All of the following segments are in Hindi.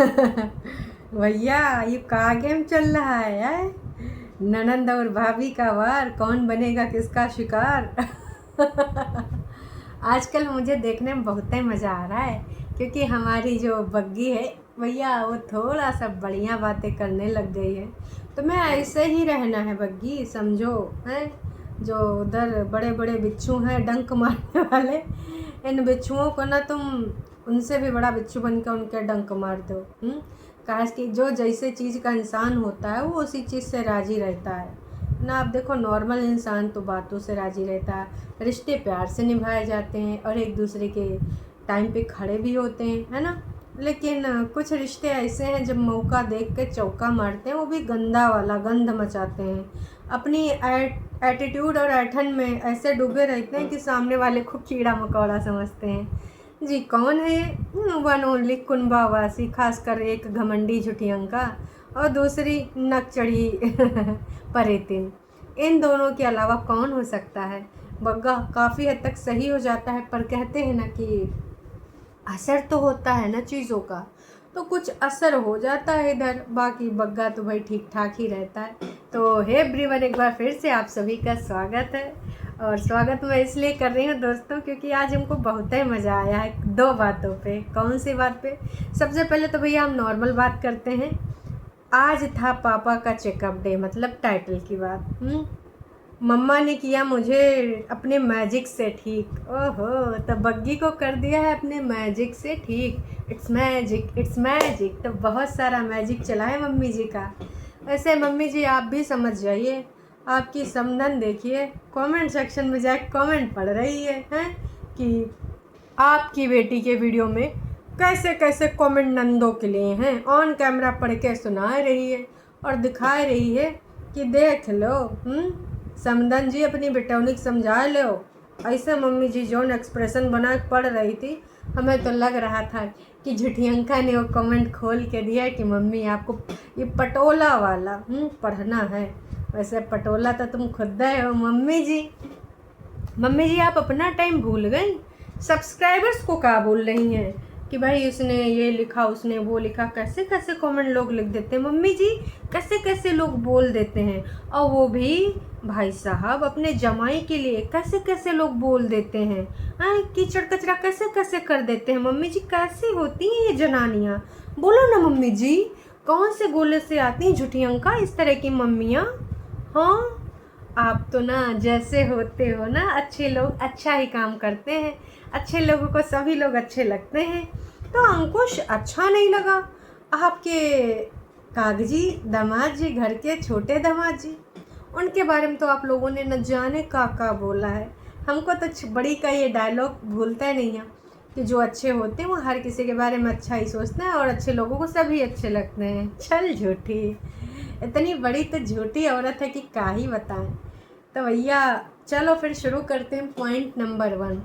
भैया ये का गेम चल रहा है यार। ननंद और भाभी का वार, कौन बनेगा किसका शिकार। आजकल मुझे देखने में बहुत ही मज़ा आ रहा है, क्योंकि हमारी जो बग्गी है भैया, वो थोड़ा सा बढ़िया बातें करने लग गई है। तो मैं ऐसे ही रहना है बग्गी, समझो हैं। जो उधर बड़े बड़े बिच्छू हैं डंक मारने वाले, इन बिच्छुओं को ना तुम उनसे भी बड़ा बिच्छू बन के उनके डंक मार दो। काश कि जो जैसे चीज़ का इंसान होता है वो उसी चीज़ से राज़ी रहता है ना। आप देखो, नॉर्मल इंसान तो बातों से राज़ी रहता है, रिश्ते प्यार से निभाए जाते हैं और एक दूसरे के टाइम पे खड़े भी होते हैं, है ना। लेकिन कुछ रिश्ते ऐसे हैं जब मौका देख के चौका मारते हैं, वो भी गंदा वाला गंध मचाते हैं। अपनी एटीट्यूड और ऐठन में ऐसे डूबे रहते हैं कि सामने वाले को कीड़ा मकोड़ा समझते हैं। जी कौन है ये? वन ओनली कुंभावासी, खासकर एक घमंडी झुठियंका और दूसरी नक चढ़ी परेतिन। इन दोनों के अलावा कौन हो सकता है? बग्गा काफ़ी हद तक सही हो जाता है, पर कहते हैं ना कि असर तो होता है ना चीज़ों का, तो कुछ असर हो जाता है इधर। बाकी बग्गा तो भाई ठीक ठाक ही रहता है। तो हे एवरीवन, एक बार फिर से आप सभी का स्वागत है। और स्वागत मैं इसलिए कर रही हूँ दोस्तों, क्योंकि आज हमको बहुत ही मज़ा आया है दो बातों पे। कौन सी बात पे? सबसे पहले तो भैया हम नॉर्मल बात करते हैं। आज था पापा का चेकअप डे, मतलब टाइटल की बात। मम्मा ने किया मुझे अपने मैजिक से ठीक। ओहो, तो बग्गी को कर दिया है अपने मैजिक से ठीक। It's magic, it's magic. तो बहुत सारा मैजिक चला है मम्मी जी का। वैसे मम्मी जी आप भी समझ जाइए, आपकी समधन देखिए कमेंट सेक्शन में जाके कमेंट पढ़ रही है कि आपकी बेटी के वीडियो में कैसे कैसे कमेंट नंदों के लिए हैं। ऑन कैमरा पढ़ के सुना रही है और दिखा रही है कि देख लो। समधन जी अपनी बेटौनी समझा लो। ऐसे मम्मी जी जोन एक्सप्रेशन बना के पढ़ रही थी, हमें तो लग रहा था कि झुठियंका ने वो कमेंट खोल के दिया कि मम्मी आपको ये पटोला वाला पढ़ना है। वैसे पटोला तो तुम खुद हो मम्मी जी। मम्मी जी आप अपना टाइम भूल गई, सब्सक्राइबर्स को क्या बोल रही हैं कि भाई उसने ये लिखा उसने वो लिखा। कैसे कैसे कमेंट लोग लिख देते हैं मम्मी जी, कैसे कैसे लोग बोल देते हैं। और वो भी भाई साहब अपने जमाई के लिए कैसे कैसे लोग बोल देते हैं। कीचड़ कचरा कैसे कैसे कर देते हैं। मम्मी जी कैसी होती हैं ये जनानियाँ? बोलो ना मम्मी जी, कौन से गोले से आती हैं झुठियंका इस तरह की मम्मियाँ? हाँ, आप तो ना जैसे होते हो ना, अच्छे लोग अच्छा ही काम करते हैं, अच्छे लोगों को सभी लोग अच्छे लगते हैं। तो अंकुश अच्छा नहीं लगा आपके कागजी दामाद जी, घर के छोटे दामाद जी, उनके बारे में तो आप लोगों ने न जाने का बोला है। हमको तो बड़ी का ये डायलॉग भूलता ही नहीं है कि जो अच्छे होते हैं वो हर किसी के बारे में अच्छा ही सोचते हैं और अच्छे लोगों को सभी अच्छे लगते हैं। चल झूठी, इतनी बड़ी तो झूठी औरत है कि क्या ही बताएं। तो भैया चलो फिर शुरू करते हैं। पॉइंट नंबर 1,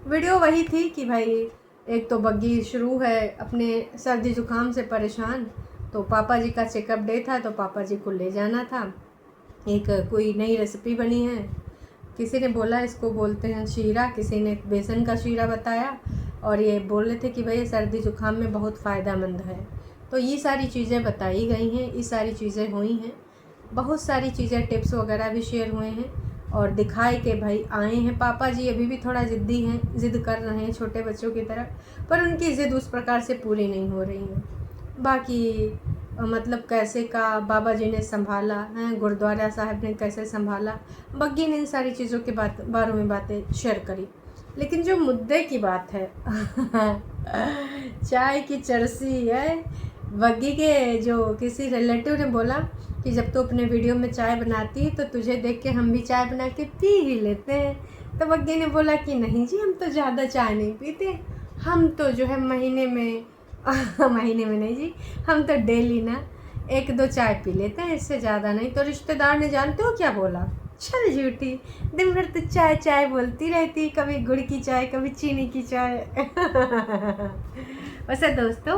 वीडियो वही थी कि भाई एक तो बग्गी शुरू है अपने सर्दी ज़ुकाम से परेशान, तो पापा जी का चेकअप डे था तो पापा जी को ले जाना था। एक कोई नई रेसिपी बनी है, किसी ने बोला इसको बोलते हैं शीरा, किसी ने बेसन का शीरा बताया, और ये बोल रहे थे कि भाई सर्दी ज़ुकाम में बहुत फ़ायदेमंद है। तो ये सारी चीज़ें बताई गई हैं, ये सारी चीज़ें हुई हैं, बहुत सारी चीज़ें टिप्स वगैरह भी शेयर हुए हैं और दिखाए के भाई आए हैं। पापा जी अभी भी थोड़ा ज़िद्दी हैं, ज़िद कर रहे हैं छोटे बच्चों की तरह, पर उनकी ज़िद उस प्रकार से पूरी नहीं हो रही है। बाकी मतलब कैसे का बाबा जी ने संभाला है, गुरुद्वारा साहब ने कैसे संभाला, बग्गी ने इन सारी चीज़ों के बारे में बातें शेयर करी। लेकिन जो मुद्दे की बात है चाय की चरसी है। बग्गी के जो किसी रिलेटिव ने बोला कि जब तू अपने वीडियो में चाय बनाती है तो तुझे देख के हम भी चाय बना के पी ही लेते हैं। तो बग्गी ने बोला कि नहीं जी, हम तो ज़्यादा चाय नहीं पीते, हम तो जो है महीने में महीने में नहीं जी, हम तो डेली ना 1-2 चाय पी लेते हैं, इससे ज़्यादा नहीं। तो रिश्तेदार ने जानते हो क्या बोला? चल झूठी, दिन भर तो चाय चाय बोलती रहती, कभी गुड़ की चाय कभी चीनी की चाय। वैसे दोस्तों,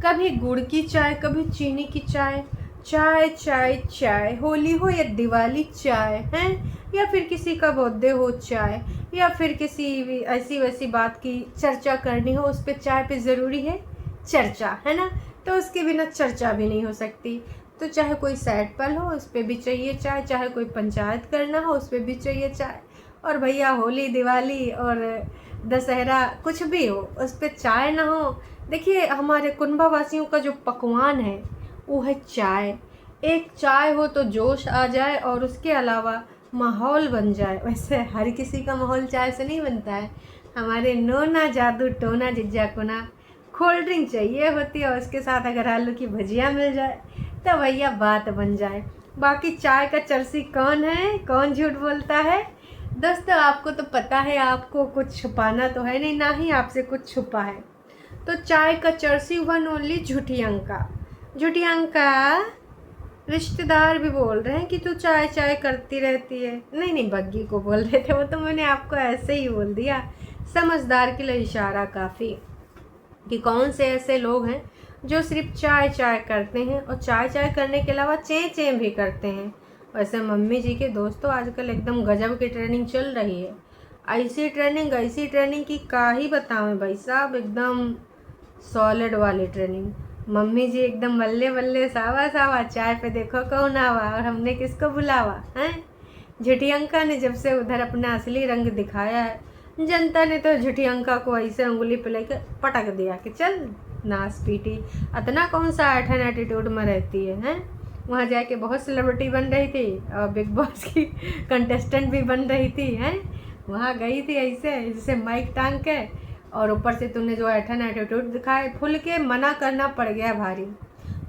कभी गुड़ की चाय कभी चीनी की चाय, चाय चाय चाय, होली हो या दिवाली चाय हैं, या फिर किसी का बर्थडे हो चाय, या फिर किसी भी ऐसी वैसी बात की चर्चा करनी हो उस पर चाय पे ज़रूरी है चर्चा, है ना। तो उसके बिना चर्चा भी नहीं हो सकती। तो चाहे कोई सैड पल हो उस पर भी चाहिए चाय, चाहे कोई पंचायत करना हो उस पर भी चाहिए चाय, और भैया होली दिवाली और दशहरा कुछ भी हो उस पर चाय ना हो। देखिए हमारे कुंभा वासियों का जो पकवान है वो है चाय। एक चाय हो तो जोश आ जाए और उसके अलावा माहौल बन जाए। वैसे हर किसी का माहौल चाय से नहीं बनता है। हमारे नोना जादू टोना जिज्जा कोना कोल्ड ड्रिंक चाहिए होती है, और उसके साथ अगर आलू की भजिया मिल जाए तो भैया बात बन जाए। बाकी चाय का चर्सी कौन है, कौन झूठ बोलता है। दोस्तों आपको तो पता है, आपको कुछ छुपाना तो है नहीं, ना ही आपसे कुछ छुपा है। तो चाय का चर्सी वन ओनली झूठी अंका। झूठी अंका रिश्तेदार भी बोल रहे हैं कि तू चाय चाय करती रहती है। नहीं नहीं, बग्गी को बोल रहे थे, वो तो मैंने आपको ऐसे ही बोल दिया। समझदार के लिए इशारा काफ़ी, कि कौन से ऐसे लोग हैं जो सिर्फ चाय चाय करते हैं और चाय चाय करने के अलावा चें चें भी करते हैं। वैसे मम्मी जी के दोस्तों आजकल एकदम गजब की ट्रेनिंग चल रही है। ऐसी ट्रेनिंग की का ही बताऊँ भाई साहब, एकदम सॉलिड वाली ट्रेनिंग। मम्मी जी एकदम बल्ले बल्ले सावा सावा, चाय पे देखो कौन आवा और हमने किसको बुलावा हैं। झूठी अंका ने जब से उधर अपना असली रंग दिखाया है, जनता ने तो झूठी अंका को ऐसे उंगली पे लेकर पटक दिया कि चल नाच पीटी, इतना कौन सा ऐठन एटीट्यूड में रहती है हैं। वहाँ जाके बहुत सेलिब्रिटी बन रही थी और बिग बॉस की कंटेस्टेंट भी बन रही थी हैं। वहाँ गई थी ऐसे जैसे माइक टांग के, और ऊपर से तूने जो ऐठन एटीट्यूड दिखाए, खुल के मना करना पड़ गया भारी।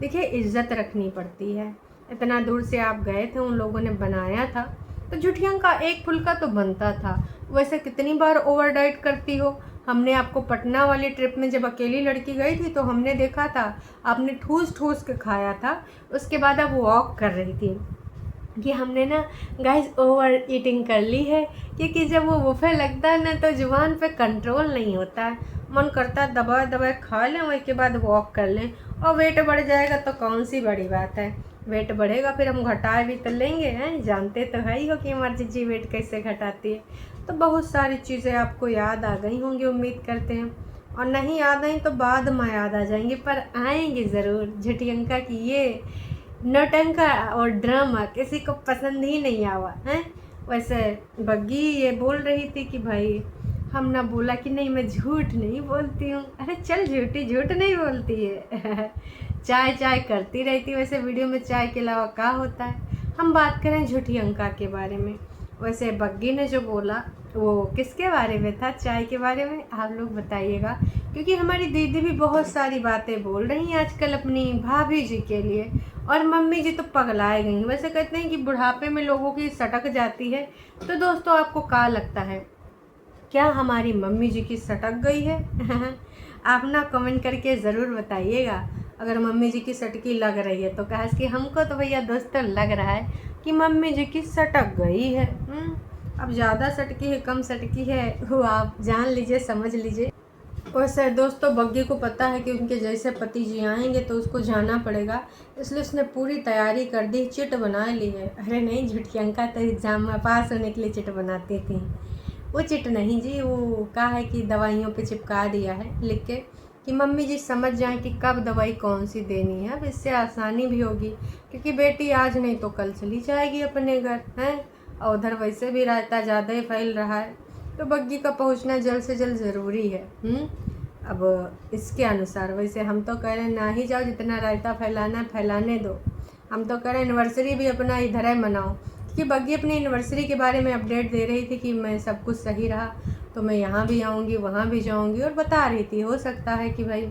देखिए इज्जत रखनी पड़ती है। इतना दूर से आप गए थे, उन लोगों ने बनाया था, तो झूठियाँ का एक फुल्का तो बनता था। वैसे कितनी बार ओवर डाइट करती हो। हमने आपको पटना वाली ट्रिप में जब अकेली लड़की गई थी तो हमने देखा था आपने ठूस ठूस के खाया था। उसके बाद आप वॉक कर रही थी कि हमने ना गाइस ओवर ईटिंग कर ली है, क्योंकि जब वो बुफे लगता है ना तो जुबान पे कंट्रोल नहीं होता है। मन करता है दबा दबा खा लें, उसके बाद वॉक कर लें, और वेट बढ़ जाएगा तो कौन सी बड़ी बात है। वेट बढ़ेगा फिर हम घटाए भी तो लेंगे हैं, जानते तो है ही हो कि हमारी जीजी वेट कैसे घटाती है। तो बहुत सारी चीज़ें आपको याद आ गई होंगी उम्मीद करते हैं, और नहीं याद आई तो बाद में याद आ जाएंगी, पर आएंगी ज़रूर। झूठी अंका की ये नौटंका और ड्रामा किसी को पसंद ही नहीं आवा है। वैसे बग्गी ये बोल रही थी कि भाई हम ना बोला कि नहीं मैं झूठ नहीं बोलती हूँ। अरे चल झूठी झूठ नहीं बोलती है चाय चाय करती रहती। वैसे वीडियो में चाय के अलावा क्या होता है। हम बात करें झूठी अंका के बारे में। वैसे बग्गी ने जो बोला वो किसके बारे में था, चाय के बारे में, आप लोग बताइएगा, क्योंकि हमारी दीदी भी बहुत सारी बातें बोल रही हैं आजकल अपनी भाभी जी के लिए, और मम्मी जी तो पगलाए गई। वैसे कहते हैं कि बुढ़ापे में लोगों की सटक जाती है। तो दोस्तों आपको क्या लगता है, क्या हमारी मम्मी जी की सटक गई है आप ना कमेंट करके ज़रूर बताइएगा। अगर मम्मी जी की सटकी लग रही है तो कहा कि हमको तो भैया दोस्तों लग रहा है कि मम्मी जी की सटक गई है। अब ज़्यादा सटकी है कम सटकी है वो आप जान लीजिए, समझ लीजिए। वैसे दोस्तों बग्गी को पता है कि उनके जैसे पति जी आएंगे तो उसको जाना पड़ेगा, इसलिए उसने पूरी तैयारी कर दी, चिट बना ली है। अरे नहीं, झूठी अंका तो एग्ज़ाम में पास होने के लिए चिट बनाती थी। वो चिट नहीं जी, वो कहा है कि दवाइयों पे चिपका दिया है लिख के कि मम्मी जी समझ जाएं कि कब दवाई कौन सी देनी है। अब इससे आसानी भी होगी, क्योंकि बेटी आज नहीं तो कल चली जाएगी अपने घर हैं, और उधर वैसे भी रायता ज़्यादा ही फैल रहा है, तो बग्गी का पहुंचना जल्द से जल्द ज़रूरी है। अब इसके अनुसार वैसे हम तो कह रहे हैं ना ही जाओ, जितना रायता फैलाना है फैलाने दो। हम तो कह रहे हैं एनिवर्सरी भी अपना इधर ही मनाओ, क्योंकि बग्गी अपनी एनिवर्सरी के बारे में अपडेट दे रही थी कि मैं सब कुछ सही रहा तो मैं यहाँ भी आऊँगी वहाँ भी जाऊँगी, और बता रही थी हो सकता है कि भाई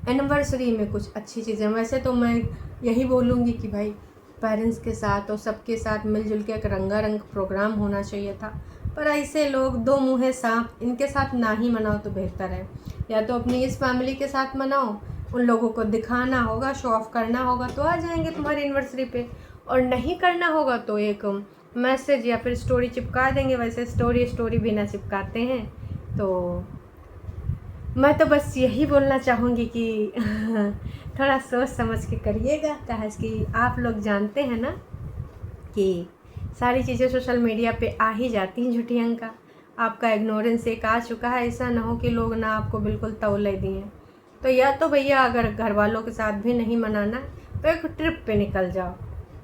एनिवर्सरी में कुछ अच्छी चीज़ें। वैसे तो मैं यही बोलूँगी कि भाई पेरेंट्स के साथ और सबके साथ मिलजुल के एक रंगारंग प्रोग्राम होना चाहिए था, पर ऐसे लोग दो मुँहे सांप, इनके साथ ना ही मनाओ तो बेहतर है। या तो अपनी इस फैमिली के साथ मनाओ, उन लोगों को दिखाना होगा, शो ऑफ करना होगा तो आ जाएंगे तुम्हारी एनिवर्सरी पे, और नहीं करना होगा तो एक मैसेज या फिर स्टोरी चिपका देंगे। वैसे स्टोरी भी ना चिपकाते हैं। तो मैं तो बस यही बोलना चाहूँगी कि थोड़ा सोच समझ के करिएगा, कहा कि आप लोग जानते हैं ना कि सारी चीज़ें सोशल मीडिया पे आ ही जाती हैं। झूठी अंका आपका इग्नोरेंस एक आ चुका है, ऐसा ना हो कि लोग ना आपको बिल्कुल तौले दिए। तो या तो भैया अगर घर वालों के साथ भी नहीं मनाना तो एक ट्रिप पे निकल जाओ,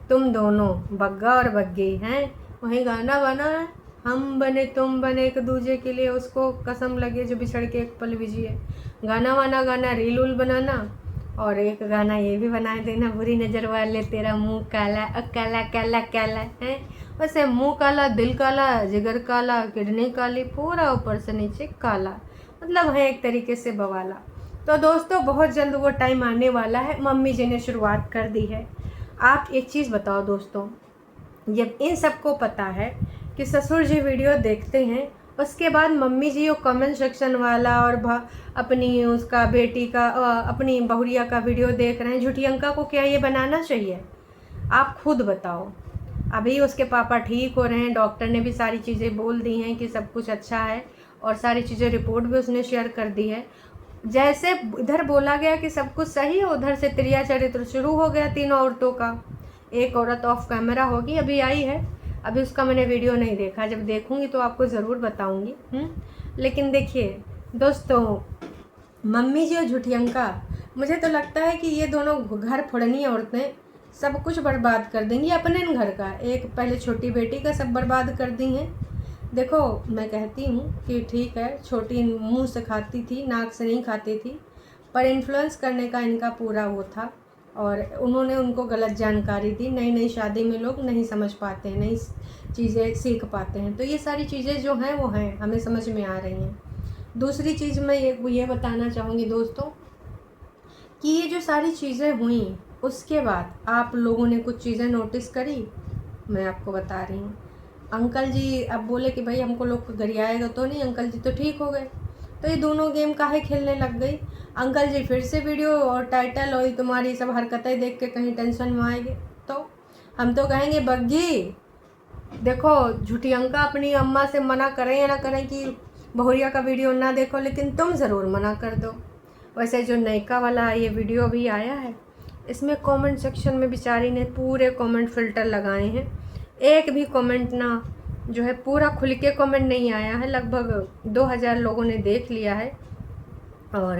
तुम दोनों बग्गा और बग्गी हैं, वहीं गाना बना है, हम बने तुम बने एक दूजे के लिए, उसको कसम लगे जो बिछड़ के एक पल भी जिए। गाना वाना गाना, रील उल बनाना, और एक गाना ये भी बना देना, बुरी नज़र वाले तेरा मुंह काला काला काला काला है। वैसे मुंह काला, दिल काला, जिगर काला, किडनी काली, पूरा ऊपर से नीचे काला, मतलब है एक तरीके से बवाला। तो दोस्तों बहुत जल्द वो टाइम आने वाला है, मम्मी जी ने शुरुआत कर दी है। आप एक चीज़ बताओ दोस्तों, जब इन सबको पता है कि ससुर जी वीडियो देखते हैं, उसके बाद मम्मी जी वो कमेंट सेक्शन वाला और अपनी उसका बेटी का अपनी बहुरिया का वीडियो देख रहे हैं, झुटियंका को क्या ये बनाना चाहिए? आप खुद बताओ। अभी उसके पापा ठीक हो रहे हैं, डॉक्टर ने भी सारी चीज़ें बोल दी हैं कि सब कुछ अच्छा है, और सारी चीज़ें रिपोर्ट भी उसने शेयर कर दी है। जैसे इधर बोला गया कि सब कुछ सही है, उधर से त्रिया चरित्र शुरू हो गया तीनों औरतों का। एक औरत ऑफ कैमरा होगी, अभी आई है, अभी उसका मैंने वीडियो नहीं देखा, जब देखूंगी तो आपको ज़रूर बताऊंगी। लेकिन देखिए दोस्तों, मम्मी जी और झुटियंका, मुझे तो लगता है कि ये दोनों घर फोड़नी औरतें सब कुछ बर्बाद कर देंगी अपने घर का। एक पहले छोटी बेटी का सब बर्बाद कर दी हैं। देखो मैं कहती हूँ कि ठीक है, छोटी मुंह से खाती थी, नाक से नहीं खाती थी, पर इन्फ्लुएंस करने का इनका पूरा वो था, और उन्होंने उनको गलत जानकारी दी। नई नई शादी में लोग नहीं समझ पाते हैं, नई चीज़ें सीख पाते हैं, तो ये सारी चीज़ें जो हैं वो हैं, हमें समझ में आ रही हैं। दूसरी चीज़ मैं ये बताना चाहूँगी दोस्तों कि ये जो सारी चीज़ें हुई, उसके बाद आप लोगों ने कुछ चीज़ें नोटिस करी, मैं आपको बता रही हूँ। अंकल जी अब बोले कि भाई हमको लोग गरियाएगा तो नहीं, अंकल जी तो ठीक हो गए, तो ये दोनों गेम काहे खेलने लग गई। अंकल जी फिर से वीडियो और टाइटल और तुम्हारी सब हरकतें देख के कहीं टेंशन में आएंगे, तो हम तो कहेंगे बग्गी देखो, झुटियंका अपनी अम्मा से मना करें या ना करें कि बहुरिया का वीडियो ना देखो, लेकिन तुम ज़रूर मना कर दो। वैसे जो नयका वाला ये वीडियो अभी आया है, इसमें कमेंट सेक्शन में बेचारी ने पूरे कमेंट फ़िल्टर लगाए हैं, एक भी कमेंट ना जो है पूरा खुल के कमेंट नहीं आया है। लगभग 2000 लोगों ने देख लिया है, और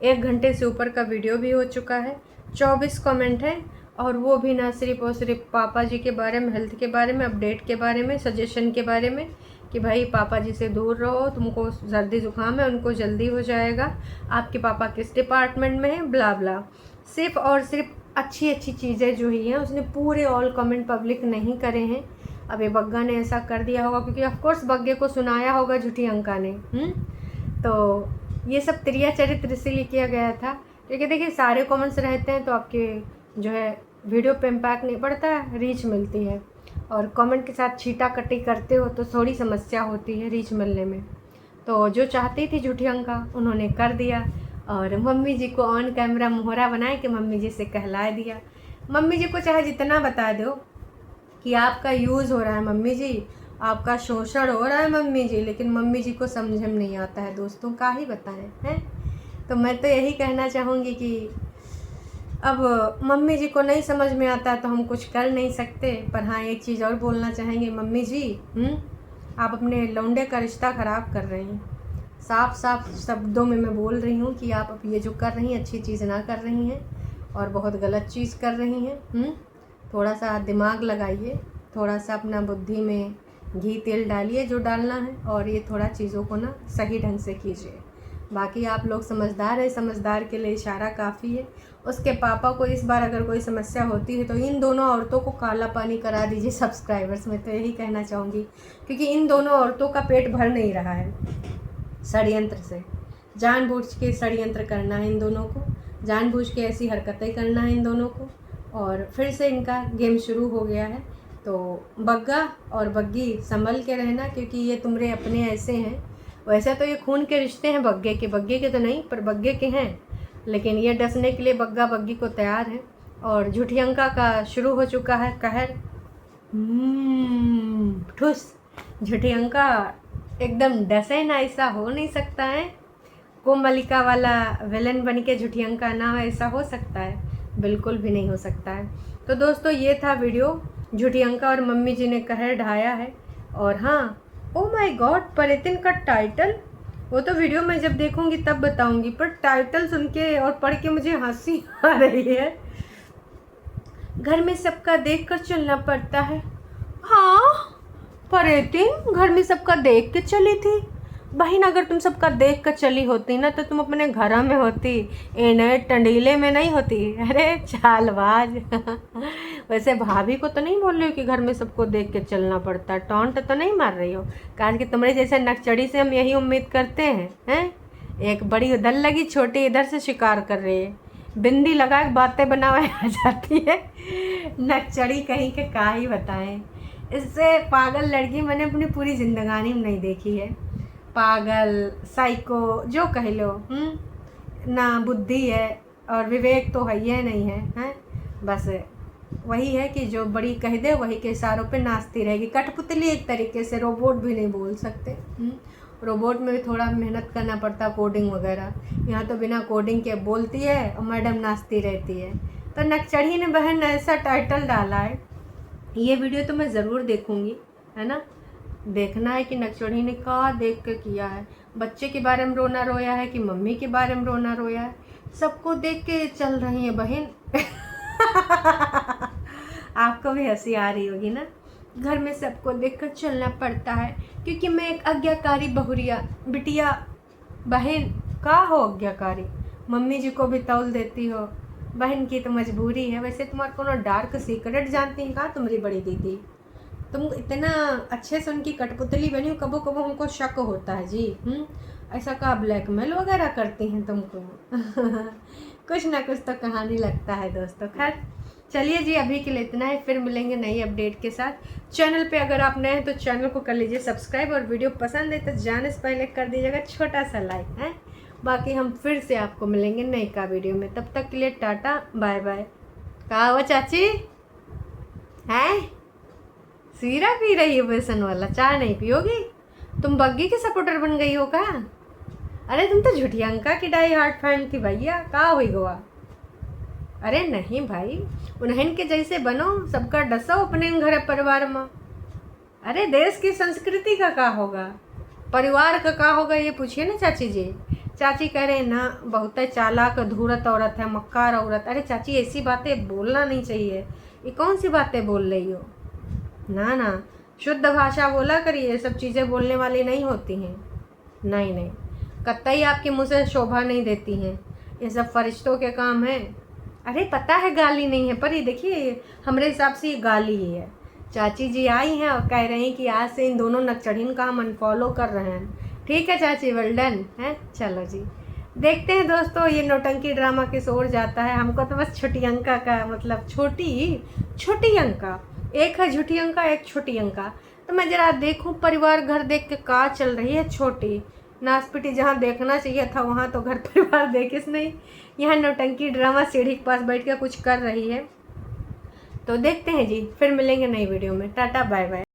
1 घंटे से ऊपर का वीडियो भी हो चुका है। 24 कमेंट है, और वो भी ना सिर्फ और सिर्फ पापा जी के बारे में, हेल्थ के बारे में, अपडेट के बारे में, सजेशन के बारे में कि भाई पापा जी से दूर रहो, तुमको सर्दी ज़ुकाम है, उनको जल्दी हो जाएगा, आपके पापा किस डिपार्टमेंट में हैं, ब्ला ब्ला। सिर्फ और सिर्फ अच्छी अच्छी चीज़ें जो ही हैं, उसने पूरे ऑल कमेंट पब्लिक नहीं करे हैं। अब ये बग्गा ने ऐसा कर दिया होगा क्योंकि ऑफकोर्स बग्गे को सुनाया होगा झुटियंका ने। तो ये सब त्रिया चरित्र इसीलिए किया गया था, क्योंकि देखिए सारे कमेंट्स रहते हैं तो आपके जो है वीडियो पे इम्पैक्ट नहीं पड़ता है, रीच मिलती है, और कमेंट के साथ छीटा कटी करते हो तो थोड़ी समस्या होती है रीच मिलने में। तो जो चाहती थी झुटियंका उन्होंने कर दिया, और मम्मी जी को ऑन कैमरा मोहरा बनाए कि मम्मी जी से कहला दिया। मम्मी जी को चाहे जितना बता दो कि आपका यूज़ हो रहा है मम्मी जी, आपका शोषण हो रहा है मम्मी जी, लेकिन मम्मी जी को समझ में नहीं आता है दोस्तों, का ही बताएं हैं। तो मैं तो यही कहना चाहूँगी कि अब मम्मी जी को नहीं समझ में आता तो हम कुछ कर नहीं सकते। पर हाँ एक चीज़ और बोलना चाहेंगे, मम्मी जी आप अपने लौंडे का रिश्ता ख़राब कर रही हैं। साफ साफ शब्दों में मैं बोल रही हूँ कि आप अब ये जो कर रही हैं अच्छी चीज़ ना कर रही हैं, और बहुत गलत चीज़ कर रही हैं। थोड़ा सा दिमाग लगाइए, थोड़ा सा अपना बुद्धि में घी तेल डालिए जो डालना है, और ये थोड़ा चीज़ों को ना सही ढंग से कीजिए। बाकी आप लोग समझदार हैं, समझदार के लिए इशारा काफ़ी है। उसके पापा को इस बार अगर कोई समस्या होती है तो इन दोनों औरतों को काला पानी करा दीजिए सब्सक्राइबर्स में, तो यही कहना चाहूँगी, क्योंकि इन दोनों औरतों का पेट भर नहीं रहा है षड्यंत्र से। जानबूझ के षड्यंत्र करना है इन दोनों को, जानबूझ के ऐसी हरकतें करना है इन दोनों को, और फिर से इनका गेम शुरू हो गया है। तो बग्गा और बग्गी संभल के रहना, क्योंकि ये तुम्हारे अपने ऐसे हैं। वैसे तो ये खून के रिश्ते हैं बग्गे के तो नहीं, पर बग्गे के हैं, लेकिन ये डसने के लिए बग्गा बग्गी को तैयार है। और झुटियंका का शुरू हो चुका है कहर। ठुस, झुटियंका एकदम डसे ना, ऐसा हो नहीं सकता है। कोमलिका वाला विलन बन के झुटियंका ना हो, ऐसा हो सकता है? बिल्कुल भी नहीं हो सकता है। तो दोस्तों ये था वीडियो, झुटियंका और मम्मी जी ने कहर ढाया है। और हाँ, ओ माय गॉड, परितिन का टाइटल वो तो वीडियो में जब देखूंगी तब बताऊंगी, पर टाइटल सुन के और पढ़ के मुझे हंसी आ रही है। घर में सबका देख कर चलना पड़ता है। हाँ, परेती घर में सबका देख के चली थी। बहन, अगर तुम सबका देख कर चली होती ना तो तुम अपने घर में होती, इन्हें टंडीले में नहीं होती। अरे चालबाज। वैसे भाभी को तो नहीं बोल रही हो कि घर में सबको देख के चलना पड़ता है, टॉन्ट तो नहीं मार रही हो? कारण कि तुम्हारे जैसे नकचड़ी से हम यही उम्मीद करते हैं। एक बड़ी उधर लगी, छोटी इधर से शिकार कर रही है, बिंदी लगा के बातें बनावे आ जाती है। नकचड़ी कहीं के का ही बताएं। इससे पागल लड़की मैंने अपनी पूरी जिंदगानी में नहीं देखी है। पागल, साइको जो कह लो, ना बुद्धि है और विवेक तो है ही नहीं है। बस वही है कि जो बड़ी कह दे वही के इशारों पे नाचती रहेगी। कठपुतली एक तरीके से, रोबोट भी नहीं बोल सकते। रोबोट में भी थोड़ा मेहनत करना पड़ता, कोडिंग वगैरह। यहाँ तो बिना कोडिंग के बोलती है और मैडम नाचती रहती है। तो नकचढ़ी ने बहन ऐसा टाइटल डाला है। ये वीडियो तो मैं ज़रूर देखूँगी, है ना। देखना है कि नकचढ़ी ने क्या देख के किया है। बच्चे के बारे में रोना रोया है कि मम्मी के बारे में रोना रोया है? सबको देख के चल रही है बहन। आपको भी हंसी आ रही होगी ना। घर में सबको देखकर चलना पड़ता है क्योंकि मैं एक आज्ञाकारी बहुरिया बिटिया। बहन का हो आज्ञाकारी? मम्मी जी को भी तौल देती हो। बहन की तो मजबूरी है। वैसे तुम्हारा कोनो डार्क सीक्रेट जानती हैं का तुम्हारी बड़ी दीदी? तुम इतना अच्छे से उनकी कठपुतली बनी हो, कबो कबो हमको शक होता है जी। ऐसा का ब्लैकमेल वगैरह करती हैं तुमको? कुछ ना कुछ तो कहानी लगता है दोस्तों। खैर चलिए जी, अभी के लिए इतना है, फिर मिलेंगे नई अपडेट के साथ। चैनल पे अगर आप नए हैं तो चैनल को कर लीजिए सब्सक्राइब, और वीडियो पसंद है तो जाने से पहले कर दीजिएगा छोटा सा लाइक है। बाकी हम फिर से आपको मिलेंगे नई का वीडियो में, तब तक के लिए टाटा बाय बाय। कहा हुआ चाची है? सीरा पी रही है बेसन वाला, चाय नहीं पियोगी? तुम बग्गी की सपोर्टर बन गई हो का? अरे तुम तो झूठी अंका की डाई हार्ट फैन थी भैया, का हुई गोवा? अरे नहीं भाई, उन्हें के जैसे बनो, सबका डसो अपने घर परिवार में। अरे देश की संस्कृति का होगा, परिवार का होगा, ये पूछिए ना चाची जी। चाची कह रहे ना बहुत चालाक धूरत औरत है, मक्कार औरत। अरे चाची ऐसी बातें बोलना नहीं चाहिए। ये कौन सी बातें बोल रही हो? ना ना, शुद्ध भाषा बोला करिए, ये सब चीज़ें बोलने वाली नहीं होती हैं। नहीं नहीं, कतई आपके मुँह से शोभा नहीं देती हैं, ये सब फरिश्तों के काम है। अरे पता है गाली नहीं है, पर ये देखिए हमारे हिसाब से ये गाली ही है। चाची जी आई हैं और कह रही हैं कि आज से इन दोनों नकचढ़ीन का हम अनफॉलो कर रहे हैं। ठीक है चाची, वेल डन है। चलो जी, देखते हैं दोस्तों, ये नौटंकी ड्रामा किस ओर जाता है। हमको तो बस छोटी अंका का मतलब छोटी अंका, एक है झूठी अंका, एक छोटी अंका। तो मैं जरा देखूं परिवार घर देख के का चल रही है। छोटी नासपीटी जहाँ देखना चाहिए था वहाँ तो घर परिवार देखिस नहीं, यहाँ नौटंकी ड्रामा सीढ़ी के पास बैठ के कुछ कर रही है। तो देखते हैं जी, फिर मिलेंगे नई वीडियो में। Tata bye bye.